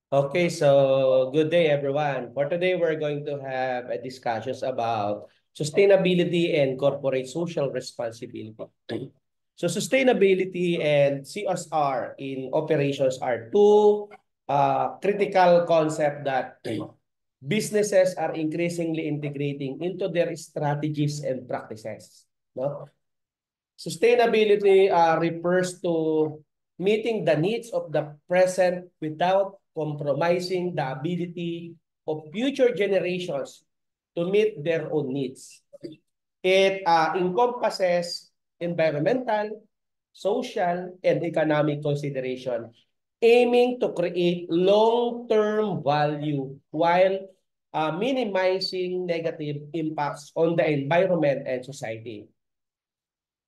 Okay, so good day everyone. For today, we're going to have a discussions about sustainability and corporate social responsibility. So sustainability and CSR in operations are two critical concepts that businesses are increasingly integrating into their strategies and practices. No? Sustainability refers to meeting the needs of the present without compromising the ability of future generations to meet their own needs. It encompasses environmental, social, and economic consideration, aiming to create long-term value while minimizing negative impacts on the environment and society.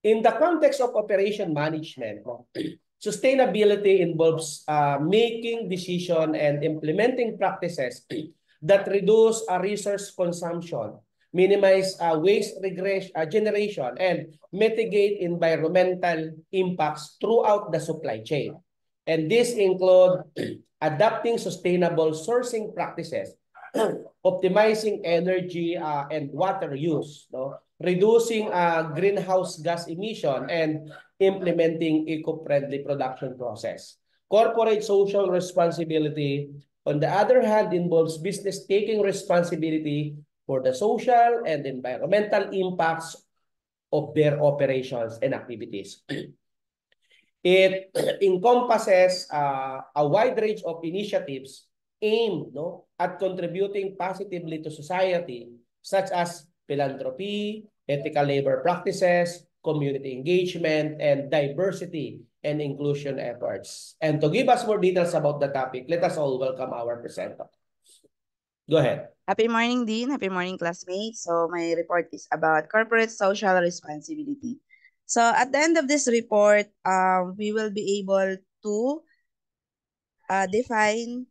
In the context of operation management, sustainability involves making decision and implementing practices that reduce resource consumption, minimize waste generation, and mitigate environmental impacts throughout the supply chain. And this include adapting sustainable sourcing practices, optimizing energy and water use, no? Reducing greenhouse gas emission, and implementing eco-friendly production process. Corporate social responsibility, on the other hand, involves business taking responsibility for the social and environmental impacts of their operations and activities. It encompasses a wide range of initiatives aimed, no, at contributing positively to society, such as philanthropy, ethical labor practices, community engagement, and diversity and inclusion efforts. And to give us more details about the topic, let us all welcome our presenter. Go ahead. Happy morning, Dean. Happy morning, classmates. So my report is about corporate social responsibility. So at the end of this report, we will be able to define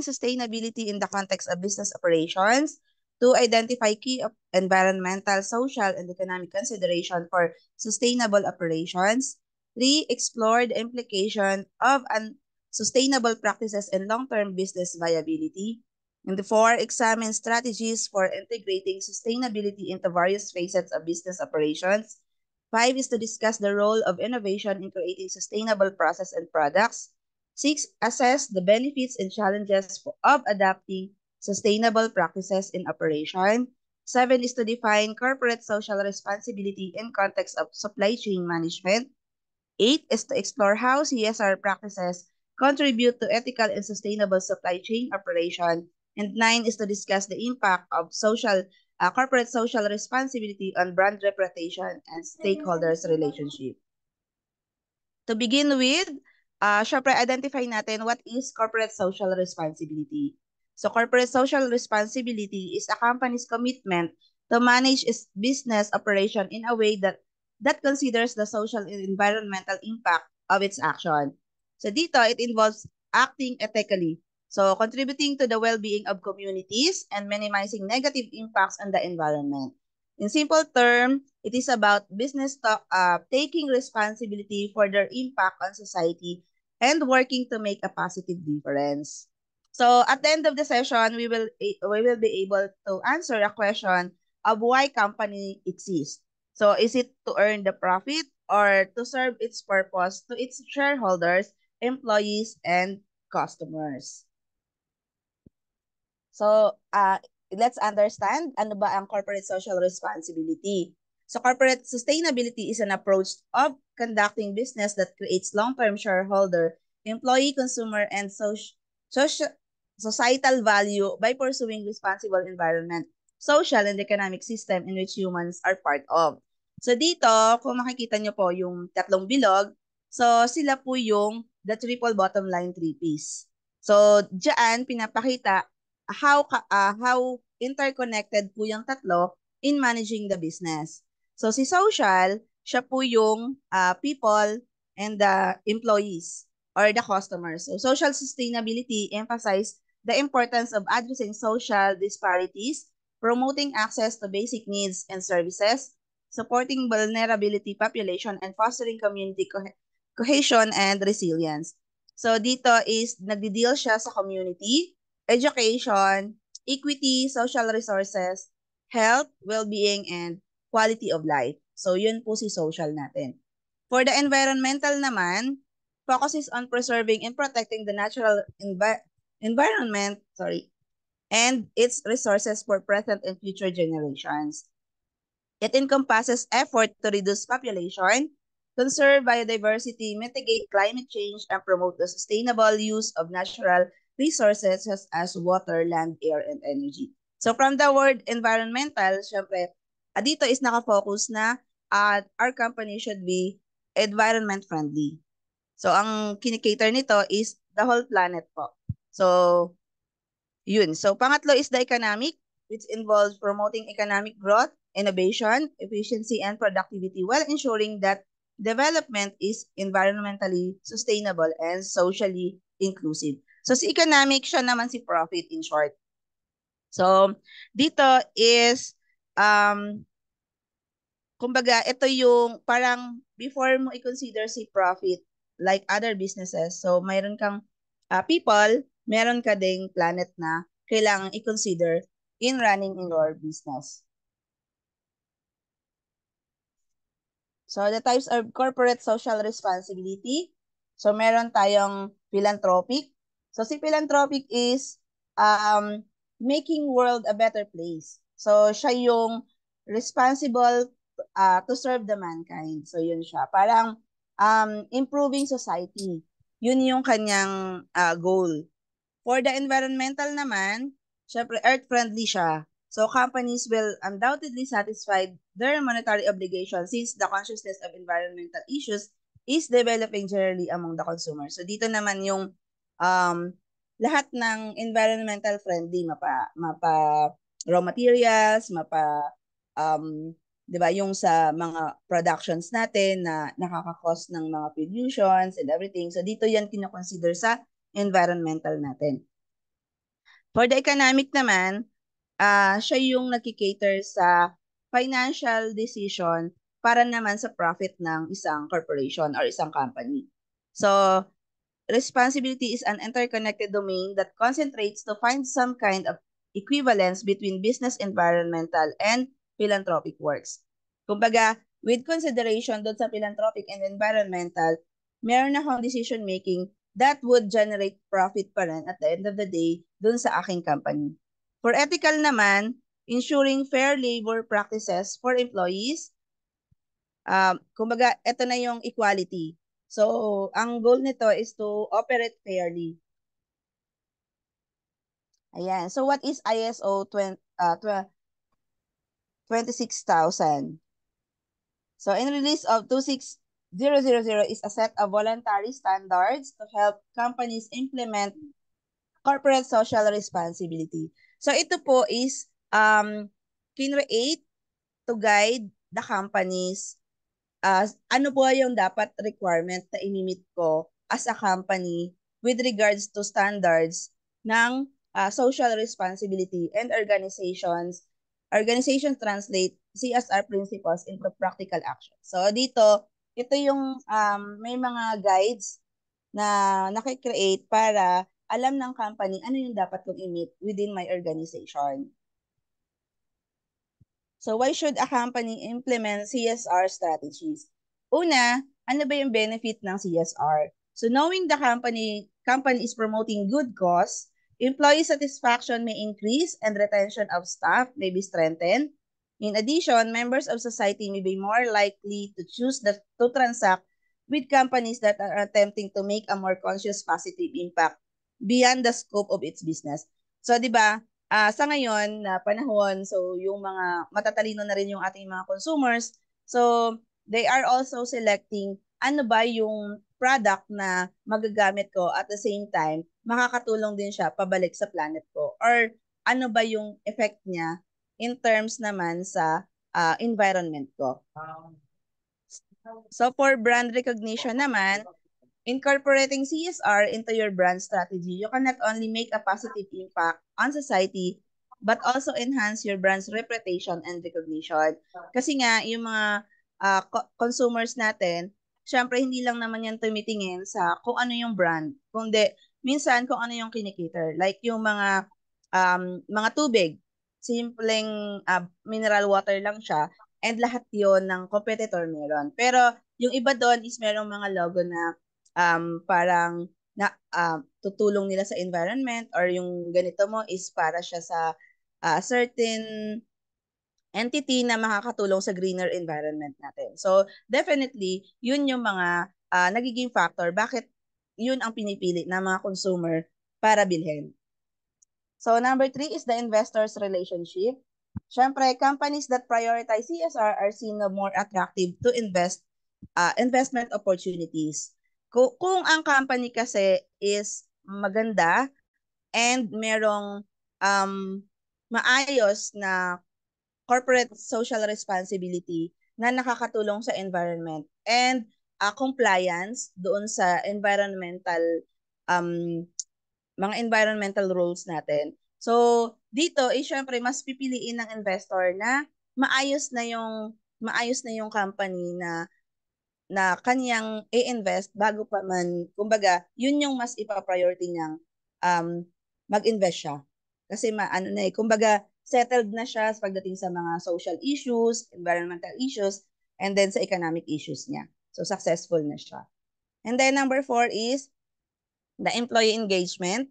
sustainability in the context of business operations, to identify key environmental, social, and economic consideration for sustainable operations. 3, explore the implication of sustainable practices and long-term business viability. And 4, examine strategies for integrating sustainability into various facets of business operations. 5 is to discuss the role of innovation in creating sustainable process and products. 6, assess the benefits and challenges of adapting sustainable practices in operation. 7 is to define corporate social responsibility in context of supply chain management. 8 is to explore how CSR practices contribute to ethical and sustainable supply chain operation. And 9 is to discuss the impact of corporate social responsibility on brand reputation and stakeholders relationship. To begin with, syempre identify natin what is corporate social responsibility. So corporate social responsibility is a company's commitment to manage its business operation in a way that considers the social and environmental impact of its action. So dito, it involves acting ethically. So contributing to the well-being of communities and minimizing negative impacts on the environment. In simple term, it is about taking responsibility for their impact on society and working to make a positive difference. So at the end of the session, we will be able to answer a question of why company exists. So is it to earn the profit or to serve its purpose to its shareholders, employees, and customers? So, let's understand ano ba ang corporate social responsibility. So, corporate sustainability is an approach of conducting business that creates long-term shareholder, employee, consumer, and societal value by pursuing responsible environment, social, and economic system in which humans are part of. So, dito, kung makikita nyo po yung tatlong bilog, so sila po yung the triple bottom line three-piece. So, diyan pinapakita how interconnected po yung tatlo in managing the business. So si social, siya po yung people and the employees or the customers. So social sustainability emphasize the importance of addressing social disparities, promoting access to basic needs and services, supporting vulnerability population, and fostering community cohesion, and resilience. So dito is nagdi-deal siya sa community, education, equity, social resources, health, well-being, and quality of life. So yun po si social natin. For the environmental naman, focuses on preserving and protecting the natural environment, and its resources for present and future generations. It encompasses effort to reduce population, conserve biodiversity, mitigate climate change, and promote the sustainable use of natural resources such as water, land, air, and energy. So from the word environmental, syempre, dito is nakafocus na our company should be environment friendly. So ang kinikater nito is the whole planet po. So yun. So pangatlo is the economic, which involves promoting economic growth, innovation, efficiency, and productivity while ensuring that development is environmentally sustainable and socially inclusive. So si economic, siya naman si profit in short. So dito is kumbaga ito yung parang before mo i-consider si profit like other businesses. So mayroon kang people, meron ka ding planet na kailangang i-consider in running in your business. So the types of corporate social responsibility. So meron tayong philanthropic. So si philanthropic is making world a better place. So siya yung responsible to serve the mankind. So yun siya. Parang improving society. Yun yung kanyang goal. For the environmental naman, syempre earth-friendly siya. So companies will undoubtedly satisfy their monetary obligations since the consciousness of environmental issues is developing generally among the consumers. So dito naman yung lahat ng environmental friendly, mapa raw materials, um, 'di ba, yung sa mga productions natin na nakaka-cause ng mga pollutions and everything. So dito yan kino-consider sa environmental natin. For the economic naman, siya yung nagki-cater sa financial decision para naman sa profit ng isang corporation or isang company. So, responsibility is an interconnected domain that concentrates to find some kind of equivalence between business, environmental, and philanthropic works. Kumbaga, with consideration doon sa philanthropic and environmental, meron akong decision making that would generate profit pa rin at the end of the day doon sa aking company. For ethical naman, ensuring fair labor practices for employees. Kumbaga, ito na yung equality. So, ang goal nito is to operate fairly. Ayan. So, what is ISO 26,000? So, in release of 26000 is a set of voluntary standards to help companies implement corporate social responsibility. So, ito po is kinreate to guide the companies ano po yung dapat requirement na inimit ko as a company with regards to standards ng social responsibility and organizations translate CSR principles into practical action. So dito, ito yung may mga guides na nakikreate para alam ng company ano yung dapat kong i-meet within my organization. So why should a company implement CSR strategies? Una, ano ba yung benefit ng CSR? So knowing the company is promoting good cause, employee satisfaction may increase and retention of staff may be strengthened. In addition, members of society may be more likely to choose to transact with companies that are attempting to make a more conscious positive impact beyond the scope of its business. So 'di ba, sa ngayon na panahon, so yung mga matatalino na rin yung ating mga consumers, so they are also selecting ano ba yung product na magagamit ko at the same time, makakatulong din siya pabalik sa planet ko. Or ano ba yung effect niya in terms naman sa environment ko. So for brand recognition naman, incorporating CSR into your brand strategy, you can not only make a positive impact on society, but also enhance your brand's reputation and recognition. Kasi nga, yung mga consumers natin, syempre hindi lang naman yan tumitingin sa kung ano yung brand, kundi minsan kung ano yung kinikater. Like yung mga tubig, simpleng mineral water lang siya, and lahat yon ng competitor meron. Pero yung iba doon is merong mga logo na parang tutulong nila sa environment, or yung ganito mo is para siya sa certain entity na makakatulong sa greener environment natin. So, definitely, yun yung mga nagiging factor bakit yun ang pinipili ng mga consumer para bilhin. So, number 3 is the investor's relationship. Siyempre, companies that prioritize CSR are seen na more attractive to investment opportunities. Kung ang company kasi is maganda and merong maayos na corporate social responsibility na nakakatulong sa environment and compliance doon sa um, mga environmental rules natin. So, dito, syempre, mas pipiliin ng investor na maayos na yung company na kanyang i-invest bago pa man, kumbaga, yun yung mas ipa-priority niyang um, mag-invest siya. Kasi kumbaga, settled na siya pagdating sa mga social issues, environmental issues, and then sa economic issues niya. So, successful na siya. And then number 4 is the employee engagement.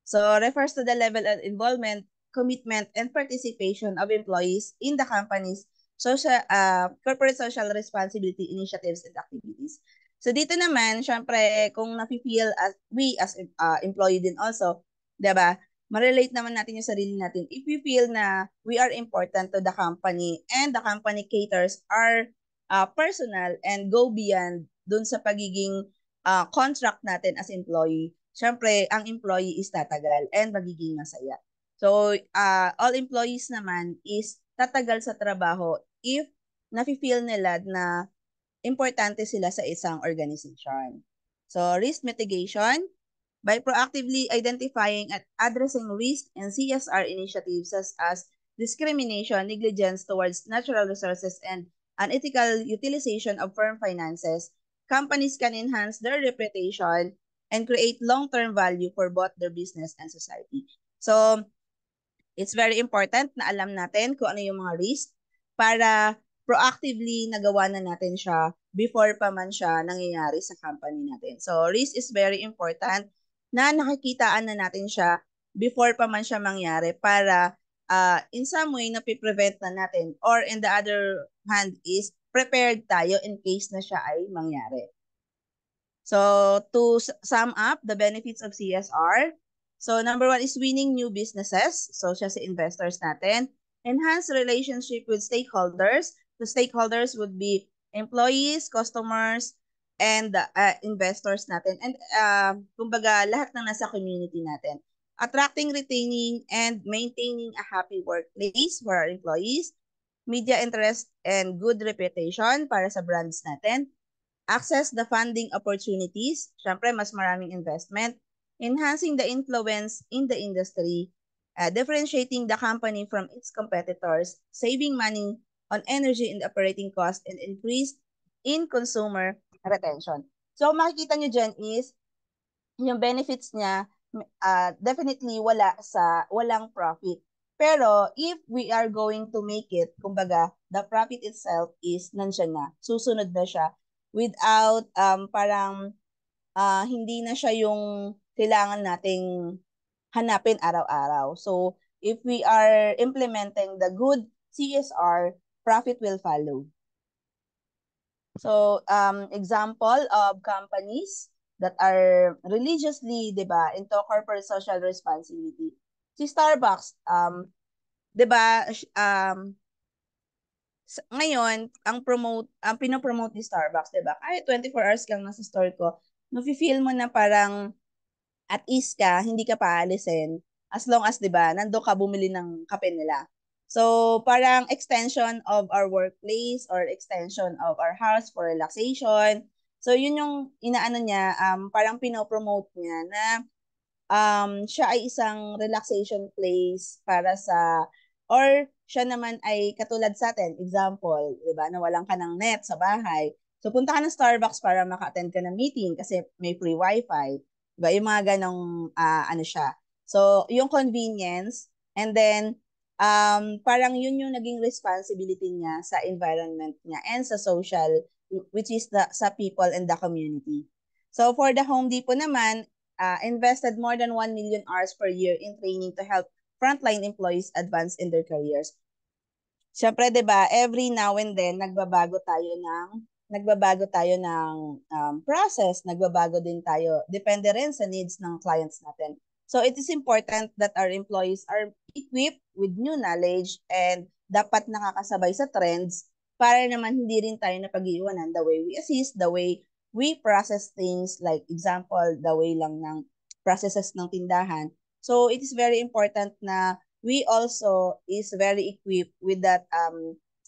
So, refers to the level of involvement, commitment, and participation of employees in the company's corporate social responsibility initiatives and activities. So, dito naman, syempre, kung nafe-feel as we as employee din also, 'di ba? Ma-relate naman natin yung sarili natin. If we feel na we are important to the company and the company caters our personal and go beyond dun sa pagiging contract natin as employee, syempre, ang employee is tatagal and magiging masaya. So, all employees naman is tatagal sa trabaho if nafe-feel nila na importante sila sa isang organization. So, risk mitigation, by proactively identifying and addressing risk and CSR initiatives such as discrimination, negligence towards natural resources, and unethical utilization of firm finances, companies can enhance their reputation and create long-term value for both their business and society. So, it's very important na alam natin kung ano yung mga risk para proactively nagawa na natin siya before pa man siya nangyayari sa company natin. So, risk is very important na nakikitaan na natin siya before pa man siya mangyari para in some way napiprevent na natin, or in the other hand is prepared tayo in case na siya ay mangyari. So, to sum up the benefits of CSR, so number 1 is winning new businesses. So, siya si investors natin. Enhance relationship with stakeholders. The stakeholders would be employees, customers, and investors natin. And kumbaga, lahat ng nasa community natin. Attracting, retaining, and maintaining a happy workplace for our employees. Media interest and good reputation para sa brands natin. Access the funding opportunities, syempre mas maraming investment, enhancing the influence in the industry, differentiating the company from its competitors, saving money on energy and operating costs, and increase in consumer retention. So makikita nyo dyan is, yung benefits niya, definitely walang profit. Pero if we are going to make it, kumbaga, the profit itself is nandyan na, susunod na siya without parang hindi na siya yung kailangan nating hanapin araw-araw. So, if we are implementing the good CSR, profit will follow. So, example of companies that are religiously, 'di ba, into corporate social responsibility. Si Starbucks, 'di ba, ngayon, ang pinopromote ni Starbucks, 'di ba? Kahit 24 hours kang nasa store ko, mafe-feel mo na parang at ease ka, hindi ka paalisin as long as 'di ba, nandoon ka bumili ng kape nila. So, parang extension of our workplace or extension of our house for relaxation. So, yun yung inaano niya, parang pinopromote niya na siya ay isang relaxation place para sa, or siya naman ay katulad sa atin, example, 'di ba, nawalan ka ng net sa bahay. So, punta ka ng Starbucks para maka-attend ka ng meeting kasi may free wifi. Diba? Yung mga ganong, ano siya. So, yung convenience, and then, parang yun yung naging responsibility niya sa environment niya and sa social, which is sa people and the community. So, for the Home Depot naman, invested more than 1 million hours per year in training to help frontline employees advance in their careers. Siyempre, 'di ba, every now and then nagbabago tayo ng process, nagbabago din tayo. Depende rin sa needs ng clients natin. So it is important that our employees are equipped with new knowledge and dapat nakakasabay sa trends para naman hindi rin tayo napag-iiwanan the way we assist, the way we process things, like example, the way lang ng processes ng tindahan. So it is very important na we also is very equipped with that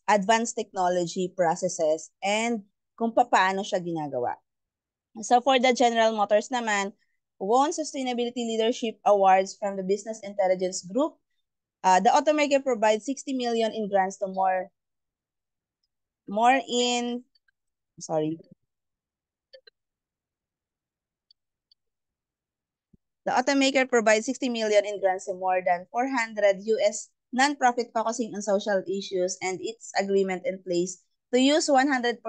advanced technology processes and kung paano siya ginagawa. So for the General Motors naman, won Sustainability Leadership Awards from the Business Intelligence Group. The automaker provides 60 million in grants to more in, sorry. The automaker provides 60 million in grants to more than 400 US non-profit focusing on social issues, and its agreement in place to use 100%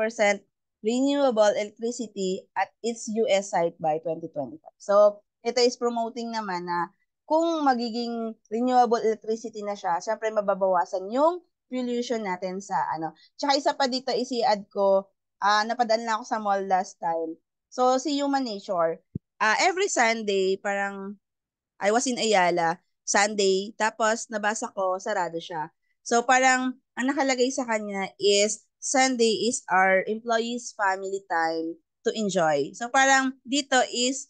renewable electricity at its US site by 2025. So, ito is promoting naman na kung magiging renewable electricity na siya, syempre mababawasan yung pollution natin sa ano. Tsaka isa pa dito isi-add ko, napadaan na ako sa mall last time. So, si Human Nature, every Sunday, parang I was in Ayala, Sunday, tapos nabasa ko, sarado siya. So parang ang nakalagay sa kanya is Sunday is our employees' family time to enjoy. So parang dito is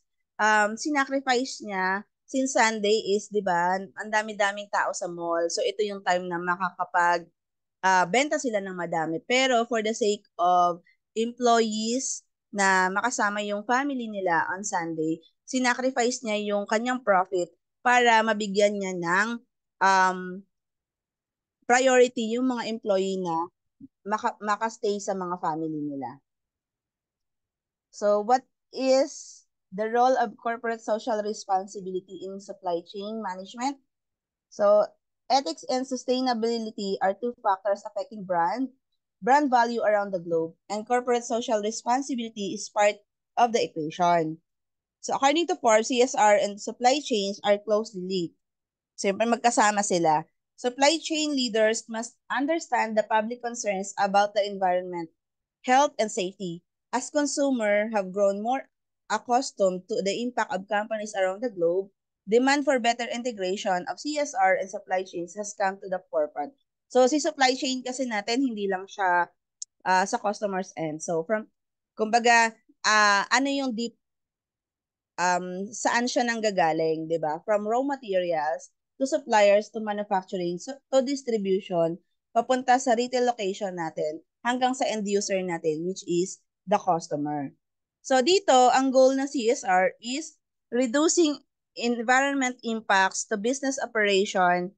sinacrifice niya since Sunday is, di ba, ang dami-daming tao sa mall. So ito yung time na makakapag benta sila ng madami. Pero for the sake of employees na makasama yung family nila on Sunday, sinacrifice niya yung kanyang profit para mabigyan niya ng um, priority yung mga employee na makastay sa mga family nila. So what is the role of corporate social responsibility in supply chain management? So ethics and sustainability are two factors affecting brand value around the globe, and corporate social responsibility is part of the equation. So according to Forbes, CSR and supply chains are closely linked. Siyempre magkasama sila. Supply chain leaders must understand the public concerns about the environment, health, and safety. As consumers have grown more accustomed to the impact of companies around the globe, demand for better integration of CSR and supply chains has come to the forefront. So si supply chain kasi natin, hindi lang siya sa customer's end. So kumbaga, ano yung deep saan siya nanggagaling, 'di ba? From raw materials to suppliers to manufacturing to distribution papunta sa retail location natin hanggang sa end user natin, which is the customer. So dito, ang goal ng CSR is reducing environment impacts to business operation,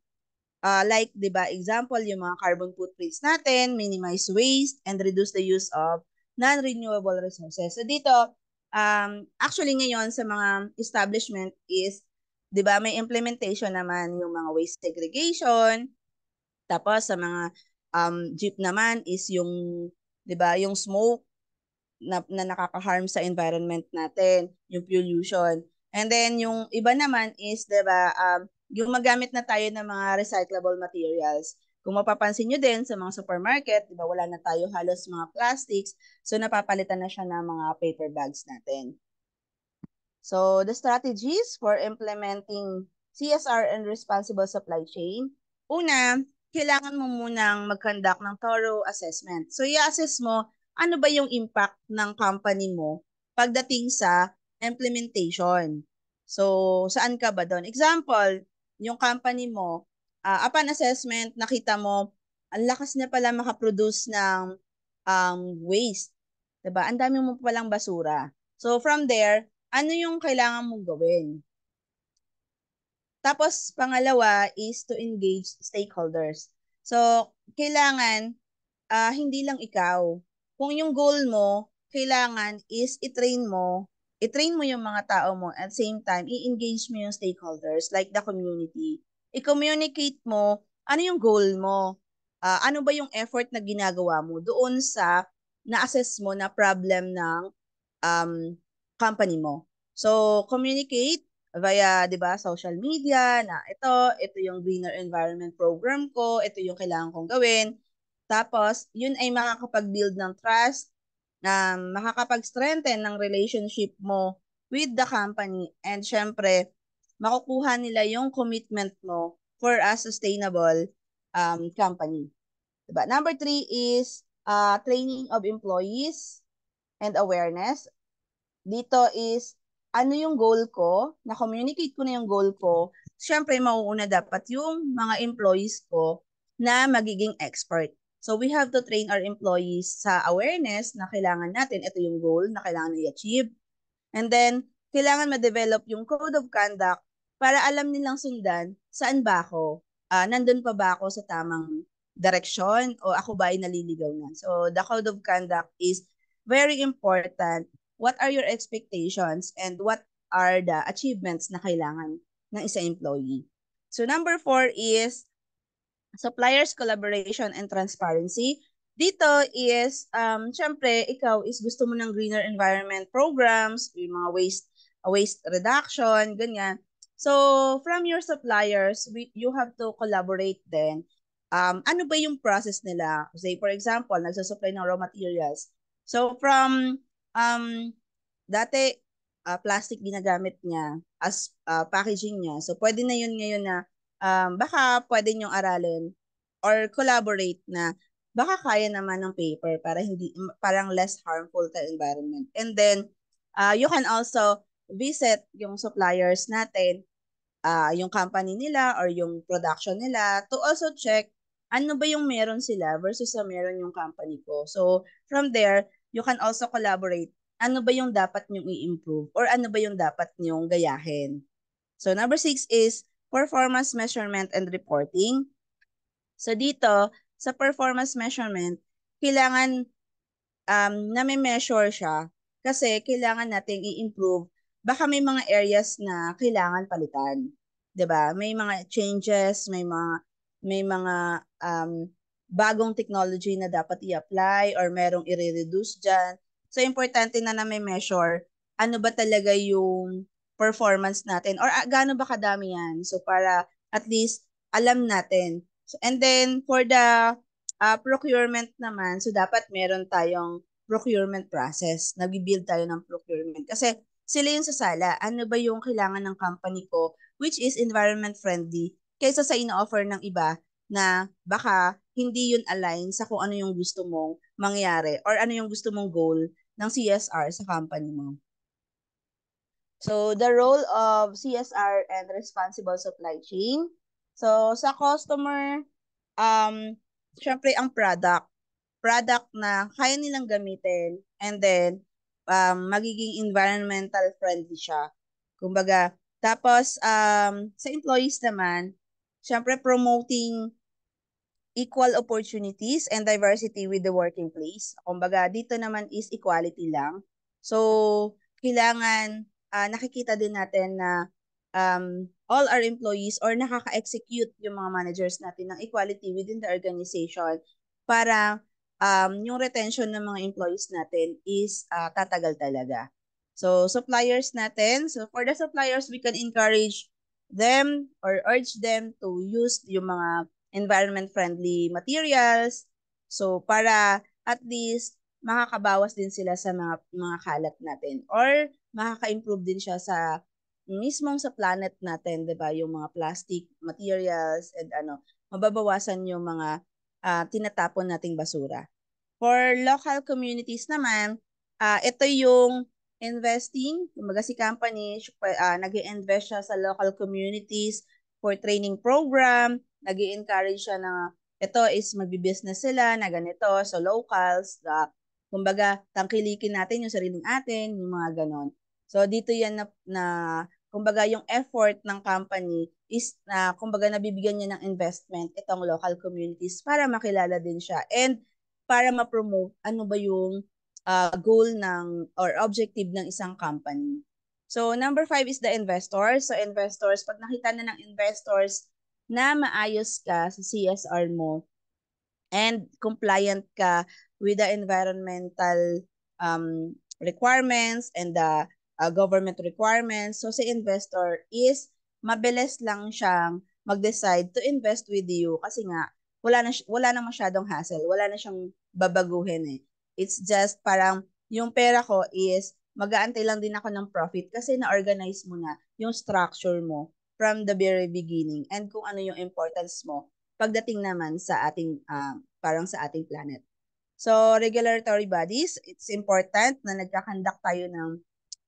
like 'di ba, example yung mga carbon footprints natin, minimize waste and reduce the use of non-renewable resources. So dito, actually ngayon sa mga establishment is, 'di ba, may implementation naman yung mga waste segregation. Tapos sa mga jeep naman is yung, 'di ba, yung smoke na nakaka-harm sa environment natin, yung pollution. And then yung iba naman is, 'di ba, gumagamit na tayo ng mga recyclable materials. Kung mapapansin nyo din sa mga supermarket, 'di ba, wala na tayo halos mga plastics, so napapalitan na siya ng mga paper bags natin. So the strategies for implementing CSR and responsible supply chain. Una, kailangan mo munang mag-conduct ng thorough assessment. So i-assess mo ano ba yung impact ng company mo pagdating sa implementation. So saan ka ba doon? Example, yung company mo, upon assessment, nakita mo, ang lakas na pala makaproduce ng waste. Diba? Ang dami mo palang basura. So from there, ano yung kailangan mong gawin? Tapos, pangalawa is to engage stakeholders. So, kailangan, hindi lang ikaw. kung yung goal mo, kailangan is i-train mo yung mga tao mo at same time, i-engage mo yung stakeholders like the community. I-communicate mo ano yung goal mo. Ano ba yung effort na ginagawa mo doon sa na-assess mo na problem ng um, company mo. So, communicate via, 'di ba, social media na ito yung greener environment program ko, ito yung kailangan kong gawin. Tapos, yun ay makakapag-build ng trust, na makakapag-strengthen ng relationship mo with the company, and syempre, makukuha nila yung commitment mo for a sustainable company. Diba? Number 3 is training of employees and awareness. Dito is, ano yung goal ko, na-communicate ko na yung goal ko, syempre mauuna dapat yung mga employees ko na magiging expert. So we have to train our employees sa awareness na kailangan natin, ito yung goal na kailangan i-achieve. And then, kailangan ma-develop yung code of conduct para alam nilang sundan, saan ba ako? Nandun pa ba ako sa tamang direksyon o ako ba ay naliligaw na? So, the code of conduct is very important. What are your expectations and what are the achievements na kailangan ng isang employee? So, number 4 is suppliers collaboration and transparency. Dito is, syempre, ikaw is gusto mo ng greener environment programs, yung mga waste reduction, ganyan. So, from your suppliers, you have to collaborate then. Ano ba yung process nila? Say, for example, nagsusupply ng raw materials. So, from, dati, plastic ginagamit niya as packaging niya. So, pwede na yun ngayon na baka pwede niyong aralin or collaborate na baka kaya naman ng paper para hindi parang less harmful to environment. And then you can also visit yung suppliers natin, yung company nila or yung production nila to also check ano ba yung meron sila versus sa meron yung company ko. So from there, you can also collaborate. Ano ba yung dapat nyong i-improve or ano ba yung dapat nyong gayahin. So number 6 is performance measurement and reporting. So dito, sa performance measurement, kailangan na may measure siya kasi kailangan nating i-improve. Baka may mga areas na kailangan palitan. 'Di ba? May mga changes, may mga bagong technology na dapat i-apply or merong i-reduce diyan. So importante na may measure ano ba talaga yung performance natin or gaano ba kadami yan. So para at least alam natin. So, and then for the procurement naman, so dapat meron tayong procurement process. Nag-build tayo ng procurement. Kasi sila yung sasala. Ano ba yung kailangan ng company ko which is environment friendly kaysa sa ino-offer ng iba na baka hindi yun align sa kung ano yung gusto mong mangyari or ano yung gusto mong goal ng CSR sa company mo. So, the role of CSR and responsible supply chain. So, sa customer, syempre ang product na kaya nilang gamitin and then magiging environmental friendly siya. Kumbaga, tapos sa employees naman, syempre promoting equal opportunities and diversity with the working place. Kumbaga, dito naman is equality lang. So, kailangan nakikita din natin na all our employees or nakaka-execute yung mga managers natin ng equality within the organization para yung retention ng mga employees natin is tatagal talaga. So, suppliers natin. So, for the suppliers, we can encourage them or urge them to use yung mga environment-friendly materials. So, para at least makakabawas din sila sa mga kalat natin or makaka-improve din siya sa mismong sa planet natin, 'di ba? Yung mga plastic materials and mababawasan yung mga tinatapon nating basura. For local communities naman, ito yung investing. Kumbaga si company, nag-i-invest siya sa local communities for training program, nag-i-encourage siya na ito is magbi-business sila na ganito, so locals, kumbaga tangkilikin natin yung sariling atin, yung mga ganon. So dito yan na kumbaga yung effort ng company is na kumbaga nabibigyan niya ng investment itong local communities para makilala din siya. And para ma-promote ano ba yung goal ng or objective ng isang company. So, number 5 is the investors. So, investors, pag nakita na ng investors na maayos ka sa CSR mo and compliant ka with the environmental requirements and the government requirements, so si investor is mabilis lang siyang mag-decide to invest with you kasi nga wala na masyadong hassle, wala na siyang babaguhin eh. It's just parang yung pera ko is mag-aantay lang din ako ng profit kasi na-organize mo na yung structure mo from the very beginning and kung ano yung importance mo pagdating naman sa ating parang sa ating planet. So, regulatory bodies, it's important na nagkakandak tayo ng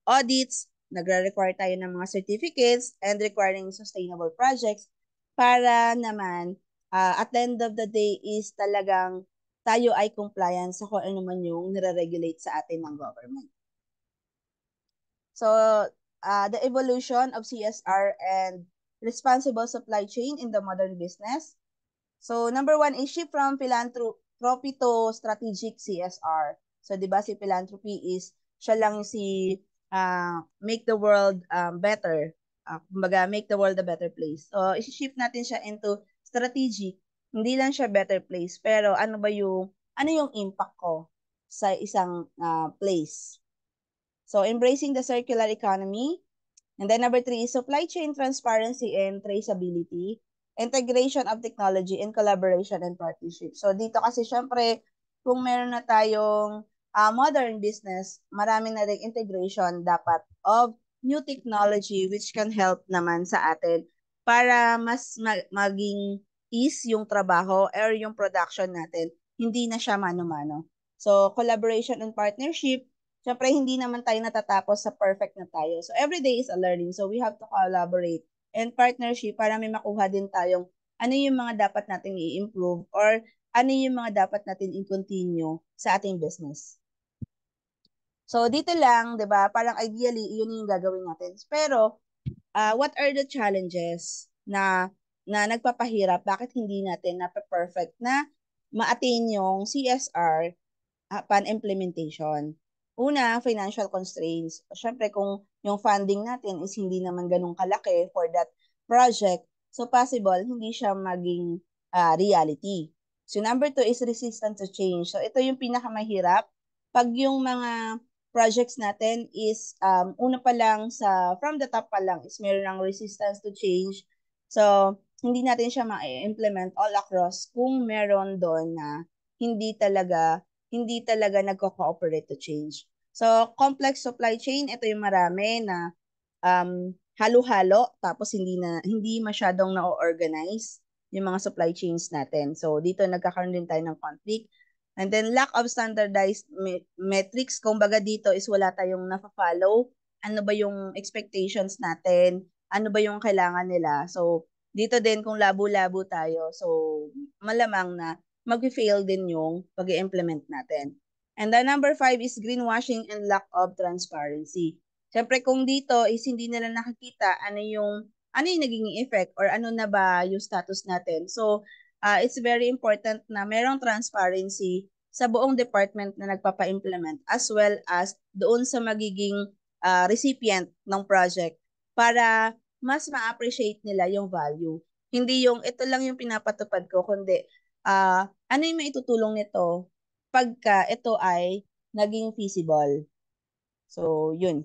audits, nagre-require tayo ng mga certificates and requiring sustainable projects para naman at the end of the day is talagang tayo ay compliant sa kung ano man yung nire-regulate sa atin ng government. So, the evolution of CSR and responsible supply chain in the modern business. So, number 1 is shift from philanthropy to strategic CSR. So, di ba si philanthropy is, siya lang si make the world better. Kumbaga, make the world a better place. So, isi-shift natin siya into strategic. Hindi lang siya better place, pero ano yung impact ko sa isang place. So, embracing the circular economy. And then number 3 is supply chain transparency and traceability, integration of technology and collaboration and partnership. So dito kasi syempre, kung meron na tayong modern business, marami na rin integration dapat of new technology which can help naman sa atin para mas maging ease yung trabaho or yung production natin, hindi na siya mano-mano. So collaboration and partnership, syempre, hindi naman tayo natatapos sa perfect na tayo. So, every day is a learning. So, we have to collaborate and partnership para may makuha din tayong ano yung mga dapat natin i-improve or ano yung mga dapat natin i-continue sa ating business. So, dito lang, di ba, parang ideally, yun yung gagawin natin. Pero, what are the challenges na nagpapahirap? Bakit hindi natin na-perfect na ma-attain yung CSR upon implementation? Una, financial constraints. Siyempre, kung yung funding natin is hindi naman ganun kalaki for that project, so possible, hindi siya maging reality. So, number 2 is resistance to change. So, ito yung pinakamahirap. Pag yung mga projects natin is, una pa lang from the top pa lang is meron ng resistance to change. So, hindi natin siya ma-implement all across kung meron doon na hindi talaga nagko-cooperate to change. So, complex supply chain, ito yung marami na halo-halo tapos hindi masyadong na-organize yung mga supply chains natin. So, dito nagkakaroon din tayo ng conflict. And then, lack of standardized metrics. Kumbaga dito is wala tayong na-follow. Ano ba yung expectations natin? Ano ba yung kailangan nila? So, dito din kung labo-labo tayo, so malamang na mag-fail din yung pag-implement natin. And then number 5 is greenwashing and lack of transparency. Siyempre kung dito is hindi nila nakikita ano yung naging effect or ano na ba yung status natin. So, it's very important na merong transparency sa buong department na nagpapa-implement as well as doon sa magiging recipient ng project para mas ma-appreciate nila yung value. Hindi yung ito lang yung pinapatupad ko, kundi ano yung maitutulong nito pagka ito ay naging feasible. So, yun.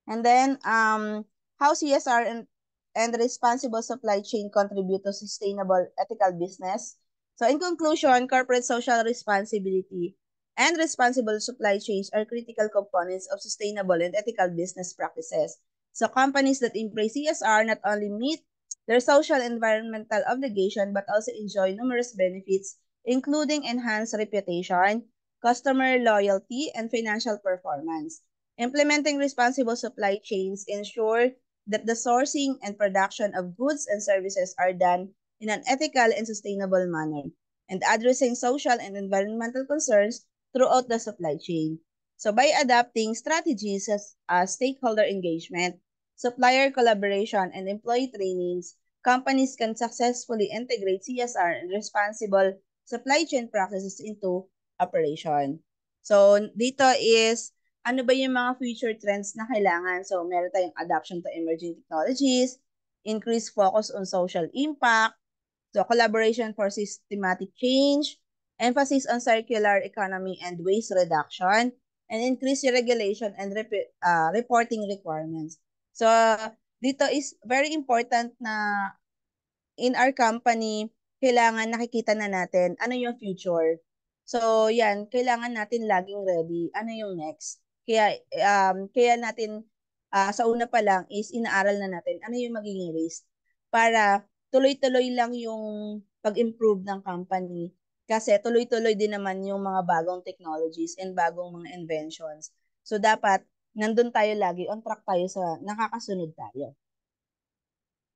And then, how CSR and responsible supply chain contribute to sustainable ethical business. So, in conclusion, corporate social responsibility and responsible supply chains are critical components of sustainable and ethical business practices. So, companies that embrace CSR not only meet their social and environmental obligation but also enjoy numerous benefits, including enhanced reputation, customer loyalty, and financial performance. Implementing responsible supply chains ensure that the sourcing and production of goods and services are done in an ethical and sustainable manner, and addressing social and environmental concerns throughout the supply chain. So by adopting strategies as stakeholder engagement, supplier collaboration, and employee trainings, companies can successfully integrate CSR and responsible supply chain practices into operation. So, dito is, ano ba yung mga future trends na kailangan? So, meron tayong adoption to emerging technologies, increased focus on social impact, so collaboration for systematic change, emphasis on circular economy and waste reduction, and increased regulation and reporting requirements. So, dito is very important na in our company, kailangan nakikita na natin ano yung future. So, yan, kailangan natin laging ready. Ano yung next? Kaya natin sa una pa lang is inaaral na natin ano yung magiging risk para tuloy-tuloy lang yung pag-improve ng company. Kasi tuloy-tuloy din naman yung mga bagong technologies and bagong mga inventions. So, dapat nandun tayo lagi, on track tayo sa nakakasunod tayo.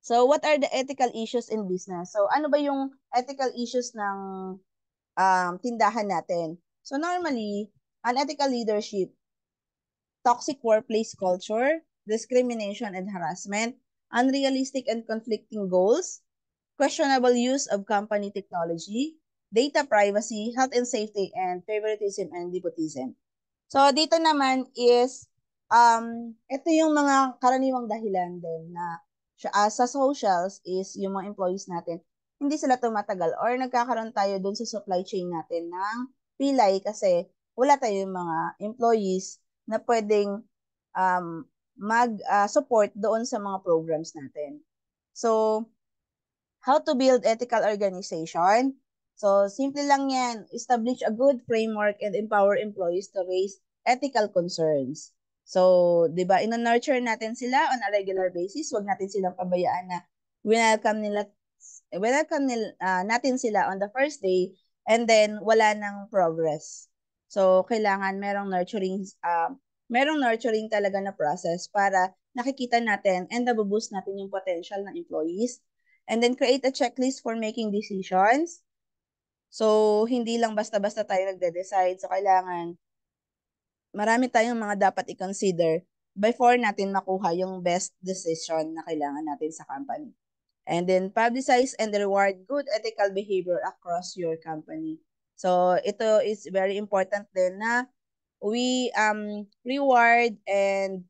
So, what are the ethical issues in business? So, ano ba yung ethical issues ng tindahan natin? So, normally, unethical leadership, toxic workplace culture, discrimination and harassment, unrealistic and conflicting goals, questionable use of company technology, data privacy, health and safety, and favoritism and nepotism. So, dito naman is, ito yung mga karaniwang dahilan din na sa socials is yung mga employees natin, hindi sila tumatagal or nagkakaroon tayo dun sa supply chain natin ng pilay kasi wala tayong mga employees na pwedeng mag-support doon sa mga programs natin. So, how to build ethical organization? So, simple lang yan. Establish a good framework and empower employees to raise ethical concerns. So, di ba, ina-nurture natin sila on a regular basis. Huwag natin silang pabayaan na natin sila on the first day and then wala nang progress. So, kailangan merong nurturing talaga na process para nakikita natin and nabuboost natin yung potential ng employees. And then create a checklist for making decisions. So, hindi lang basta-basta tayo nagde-decide. So, kailangan marami tayong mga dapat i-consider before natin makuha yung best decision na kailangan natin sa company. And then publicize and reward good ethical behavior across your company. So, ito is very important din na we reward and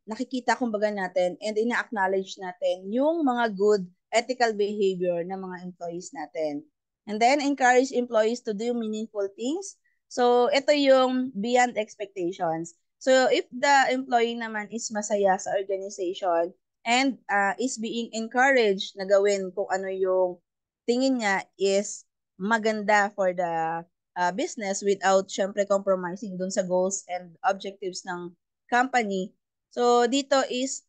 nakikita kumbaga natin and ina-acknowledge natin yung mga good ethical behavior ng mga employees natin. And then encourage employees to do meaningful things. So ito yung beyond expectations. So if the employee naman is masaya sa organization and is being encouraged na gawin kung ano yung tingin niya is maganda for the business without syempre compromising dun sa goals and objectives ng company. So dito is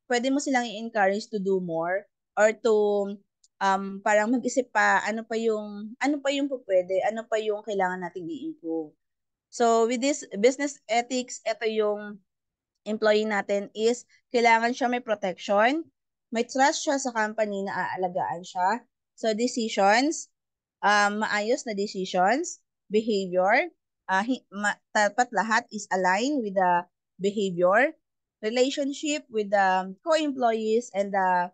pwede mo silang i-encourage to do more or to parang mag-isip pa ano pa yung pwede, ano pa yung kailangan nating i-improve. So with this business ethics, ito yung employee natin is kailangan siya may protection, may trust siya sa company na aalagaan siya. So decisions, maayos na decisions, behavior, dapat lahat is aligned with the behavior, relationship with the co-employees and the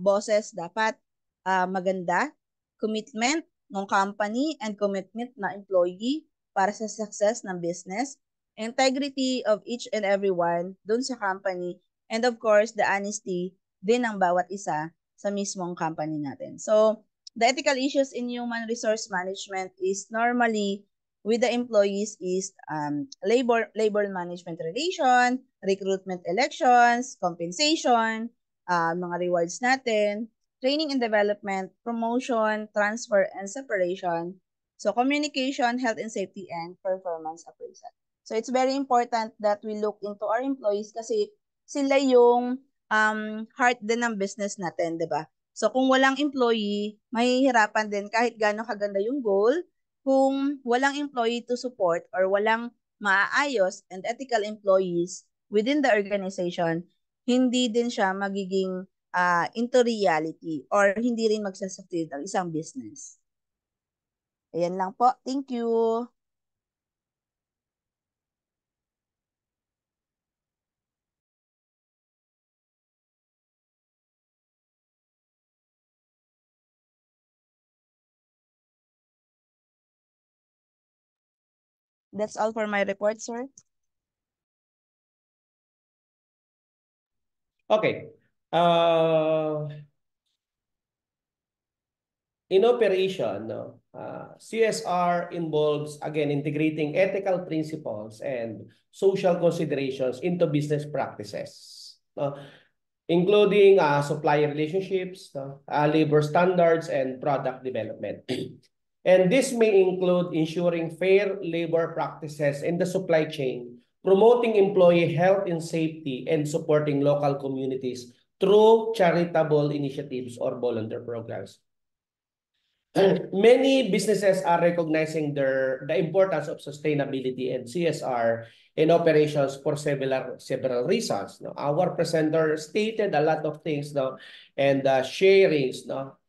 bosses dapat maganda, commitment ng company and commitment na employee para sa success ng business, integrity of each and everyone dun sa company, and of course, the honesty din ng bawat isa sa mismong company natin. So, the ethical issues in human resource management is normally with the employees is labor management relation, recruitment elections, compensation, mga rewards natin, training and development, promotion, transfer and separation, so communication, health and safety, and performance appraisal. So it's very important that we look into our employees kasi sila yung heart din ng business natin, di ba? So kung walang employee, mahihirapan din kahit gaano kaganda yung goal. Kung walang employee to support or walang maayos and ethical employees within the organization, hindi din siya magiging into reality or hindi rin magsasucceed ang isang business. Ayan lang po. Thank you. That's all for my report, sir. Okay. In operation, no, CSR involves, again, integrating ethical principles and social considerations into business practices, no, including supplier relationships, no, labor standards, and product development. And this may include ensuring fair labor practices in the supply chain, promoting employee health and safety, and supporting local communities through charitable initiatives or volunteer programs. Many businesses are recognizing the importance of sustainability and CSR in operations for several reasons. No? Our presenter stated a lot of things, no? And sharings. No?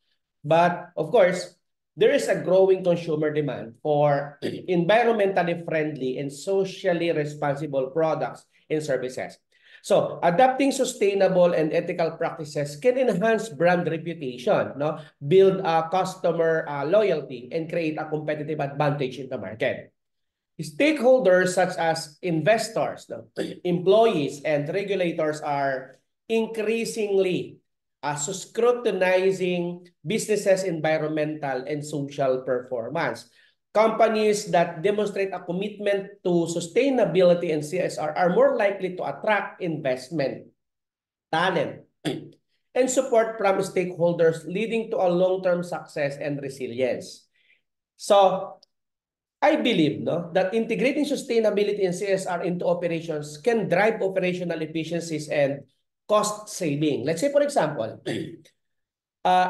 But of course, there is a growing consumer demand for environmentally friendly and socially responsible products and services. So, adapting sustainable and ethical practices can enhance brand reputation, no? Build customer loyalty, and create a competitive advantage in the market. Stakeholders such as investors, no? Employees, and regulators are increasingly scrutinizing businesses' environmental and social performance. Companies that demonstrate a commitment to sustainability and CSR are more likely to attract investment, talent, and support from stakeholders, leading to a long-term success and resilience. So, I believe, no, that integrating sustainability and CSR into operations can drive operational efficiencies and cost saving. Let's say, for example,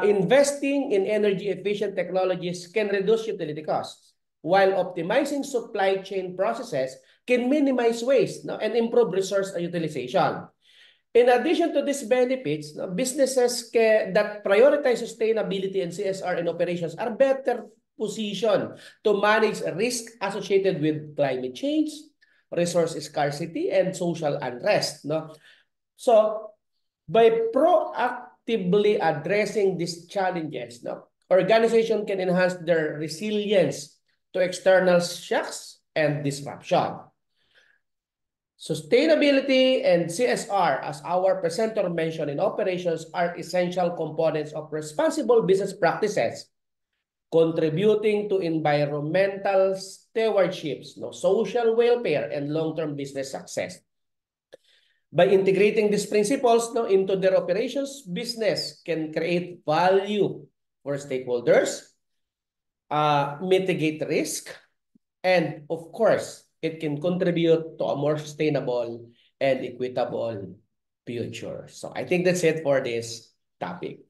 investing in energy efficient technologies can reduce utility costs, while optimizing supply chain processes can minimize waste, no, and improve resource utilization. In addition to these benefits, no, businesses that prioritize sustainability and CSR in operations are better positioned to manage risk associated with climate change, resource scarcity, and social unrest. No? So, by proactively addressing these challenges, no, organization can enhance their resilience to external shocks and disruption. Sustainability and CSR, as our presenter mentioned in operations, are essential components of responsible business practices, contributing to environmental stewardships, no, social welfare, and long-term business success. By integrating these principles, no, into their operations, business can create value for stakeholders, mitigate risk, and of course, it can contribute to a more sustainable and equitable future. So I think that's it for this topic.